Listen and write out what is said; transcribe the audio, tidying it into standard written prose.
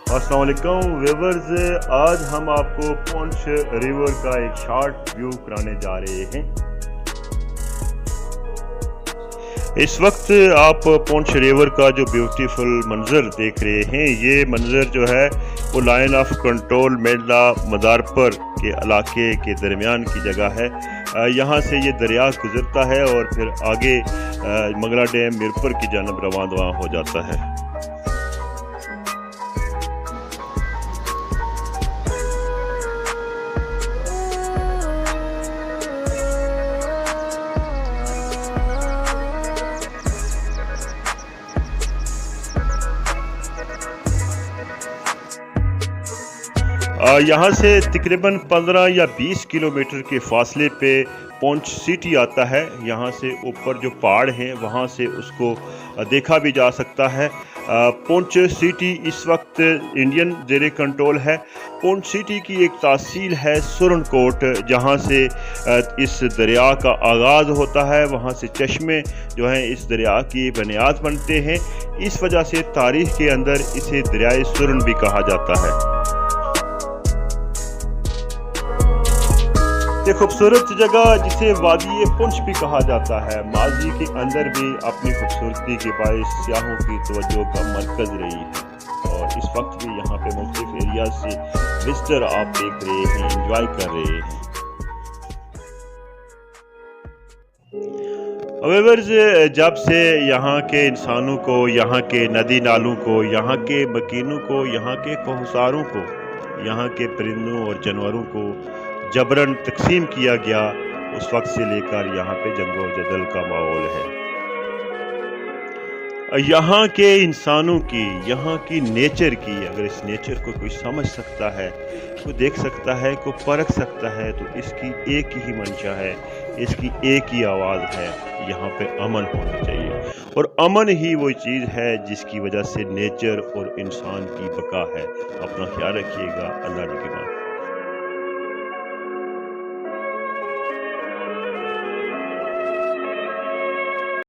अस्सलाम वालेकुम व्यूअर्स, आज हम आपको पुंछ रिवर का एक शॉर्ट व्यू कराने जा रहे हैं। इस वक्त आप पुंछ रिवर का जो ब्यूटीफुल मंजर देख रहे हैं, ये मंजर जो है वो लाइन ऑफ कंट्रोल मेडला मदारपर के इलाके के दरमियान की जगह है। यहाँ से ये दरिया गुजरता है और फिर आगे मंगला डैम मीरपुर की जानब रवां हो जाता है। यहाँ से तकरीबन 15 या 20 किलोमीटर के फासले पे पुंछ सिटी आता है। यहाँ से ऊपर जो पहाड़ हैं वहाँ से उसको देखा भी जा सकता है। पुंछ सिटी इस वक्त इंडियन ज़ेरे कंट्रोल है। पुंछ सिटी की एक तहसील है सुरनकोट, जहाँ से इस दरिया का आगाज़ होता है। वहाँ से चश्मे जो हैं इस दरिया की बुनियाद बनते हैं। इस वजह से तारीख़ के अंदर इसे दरियाए सुरन भी कहा जाता है। ये खूबसूरत जगह जिसे वादी पुंछ भी कहा जाता है, माजी के अंदर भी अपनी खूबसूरती के बायस सियाहों की तवज्जो का मरकज़ रही है और इस वक्त भी यहाँ पे मुख्तलिफ एरिया से विजिटर आप देख रहे हैं, एंजॉय कर रहे हैं। व्यूअर्स, जब से यहाँ के इंसानों को, यहाँ के नदी नालों को, यहाँ के मकीनों को, यहाँ के कोहसारों को, यहाँ के परिंदों और जानवरों को जबरन तकसीम किया गया, उस वक्त से लेकर यहाँ पे जंगो जदल का माहौल है। यहाँ के इंसानों की, यहाँ की नेचर की, अगर इस नेचर को कोई समझ सकता है, कोई देख सकता है, कोई परख सकता है, तो इसकी एक ही मंशा है, इसकी एक ही आवाज़ है, यहाँ पे अमन होना चाहिए। और अमन ही वो चीज़ है जिसकी वजह से नेचर और इंसान की बका है। अपना ख्याल रखिएगा। अल्लाह की बात।